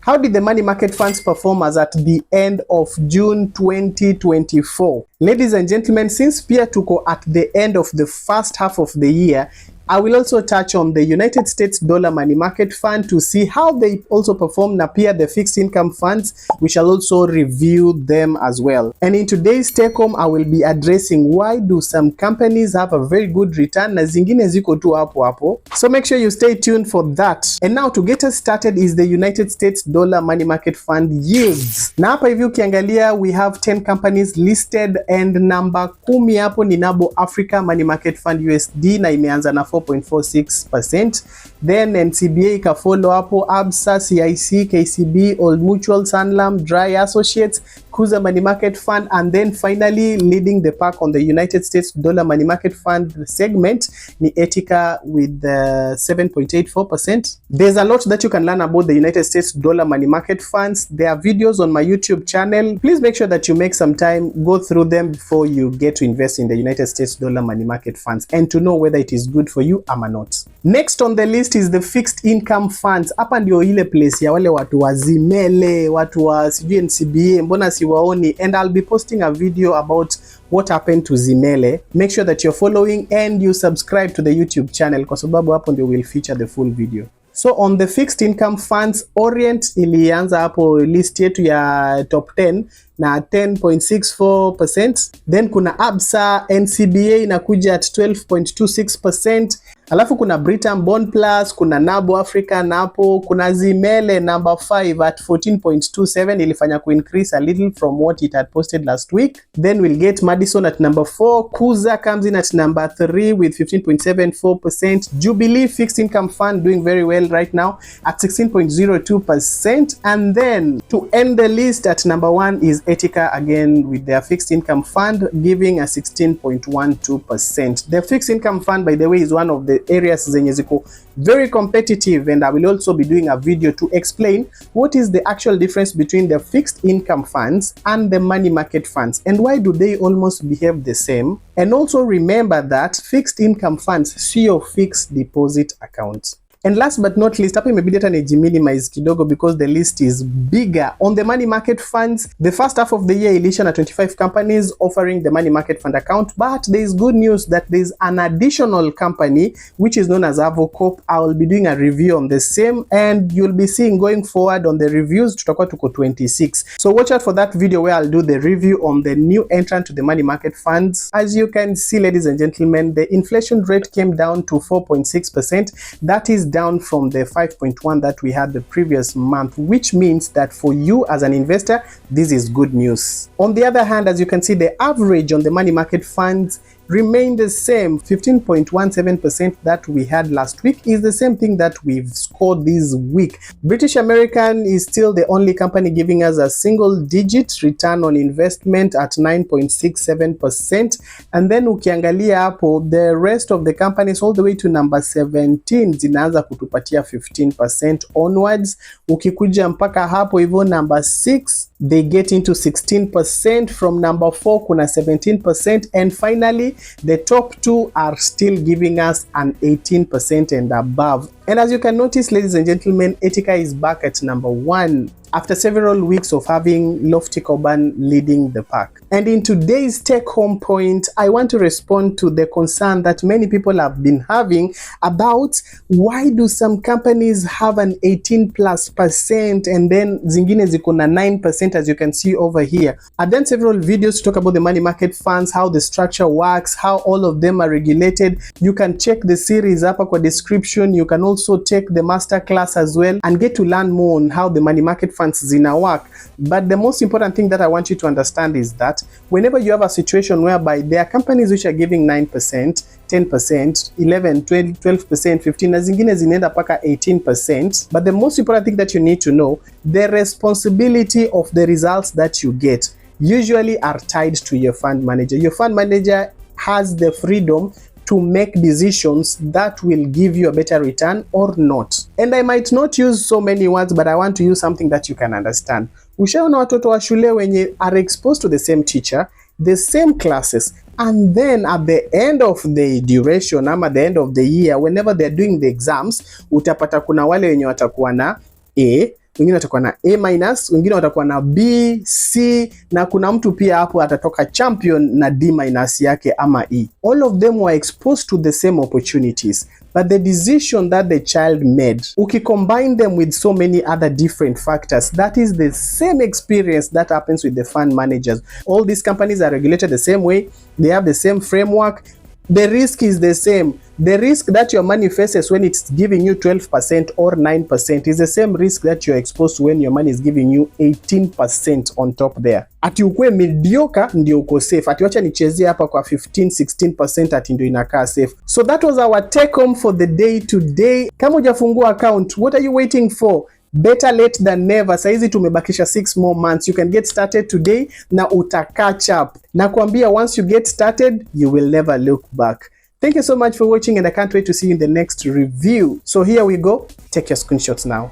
How did the money market funds perform as at the end of June 2024? Ladies and gentlemen, since pia tuko at the end of the first half of the year, I will also touch on the United States dollar money market fund to see how they also perform, na pia the fixed income funds. We shall also review them as well. And in today's take home, I will be addressing why do some companies have a very good return na zingine ziko tu hapo hapo. So make sure you stay tuned for that. And now to get us started is the United States dollar money market fund yields. Na hapa hivi ukiangalia, we have 10 companies listed and number 10 hapo ni Nabo Africa money market fund USD na imeanza na 4.46%. Then NCBA ikafollow hapo, Absa, CIC, KCB, Old Mutual, Sanlam, Dry Associates, Kuza Money Market Fund, and then finally leading the pack on the United States dollar money market fund segment ni Etica with 7.84%. There's a lot that you can learn about the United States dollar money market funds. There are videos on my YouTube channel. Please make sure that you make some time, go through them before you get to invest in the United States dollar money market funds and to know whether it is good for you or not. Next on the list is the fixed income funds. Hapa ndio ile place ya wale watu wa Zimele, watu wa NCBA, mbona siwaoni, and I'll be posting a video about what happened to Zimele. Make sure that you're following and you subscribe to the YouTube channel kwa sababu hapo ndio will feature the full video. So on the fixed income funds, Orient ilianza hapo list yetu ya top 10 na 10.64%. Then kuna Absa, NCBA inakuja at 12.26%. Alafu kuna Britam Bond Plus, kuna Nabo Africa napo, kuna Zimele number 5 at 14.27, ilifanya increase a little from what it had posted last week. Then we'll get Madison at number 4, Kuza comes in at number 3 with 15.74%. Jubilee fixed income fund doing very well right now at 16.02%. And then to end the list at number 1 is Etica again with their fixed income fund giving a 16.12%. The fixed income fund, by the way, is one of the areas zenye ziko very competitive, and I will also be doing a video to explain what is the actual difference between the fixed income funds and the money market funds and why do they almost behave the same. And also remember that fixed income funds sio fixed deposit accounts. And last but not least, hapa imebidi hata minimize kidogo because the list is bigger. On the money market funds, the first half of the year ilisha na 25 companies offering the money market fund account, but there is good news that there is an additional company which is known as Avocop. I will be doing a review on the same and you'll be seeing going forward on the reviews tutakuwa tuko 26. So watch out for that video where I'll do the review on the new entrant to the money market funds. As you can see, ladies and gentlemen, the inflation rate came down to 4.6%. That is down from the 5.1 that we had the previous month, which means that for you as an investor, this is good news. On the other hand, as you can see, the average on the money market funds remained the same. 15.17% that we had last week is the same thing that we've scored this week. British American is still the only company giving us a single digit return on investment at 9.67%. And then ukiangalia hapo, the rest of the companies all the way to number 17 zinaanza kutupatia 15% onwards. Ukikuja mpaka hapo hivyo number 6 they get into 16%, from number 4 kuna 17%, and finally the top 2 are still giving us an 18% and above. And as you can notice, ladies and gentlemen, Etica is back at number 1 after several weeks of having Lofty Coban leading the pack. And in today's take-home point, I want to respond to the concern that many people have been having about why do some companies have an 18+% and then zingine ziko na 9%, as you can see over here. I've done several videos to talk about the money market funds, how the structure works, how all of them are regulated. You can check the series hapa kwa description. You can also take the master class as well and get to learn more on how the money market funds zina work. But the most important thing that I want you to understand is that whenever you have a situation whereby there are companies which are giving 9%, 10%, 11, 12%, 15, na zingine zinaenda paka 18%. But the most important thing that you need to know, the responsibility of the results that you get usually are tied to your fund manager. Your fund manager has the freedom to make decisions that will give you a better return or not. And I might not use so many words, but I want to use something that you can understand. Ushaona watoto wa shule wenye are exposed to the same teacher, the same classes, and then at the end of the duration, at the end of the year, whenever they're doing the exams, utapata kuna wale wenye watakuwa na A, wengine watakuwa na A-, wengine watakuwa na B, C, na kuna mtu pia hapo atatoka champion na D- yake ama E. All of them were exposed to the same opportunities, but the decision that the child made, ukicombine them with so many other different factors, that is the same experience that happens with the fund managers. All these companies are regulated the same way, they have the same framework, the risk is the same. The risk that your money faces when it's giving you 12% or 9% is the same risk that you're exposed to when your money is giving you 18% on top there. Ati ukue mediocre ndio uko safe. Ati wacha nichezea hapa kwa 15-16% ati ndio inakaa safe. So that was our take home for the day today. Kama hujafungua account, what are you waiting for? Better late than never. Saizi tumebakisha 6 more months. You can get started today na uta catch up. Nakwambia once you get started, you will never look back. Thank you so much for watching and I can't wait to see you in the next review. So here we go. Take your screenshots now.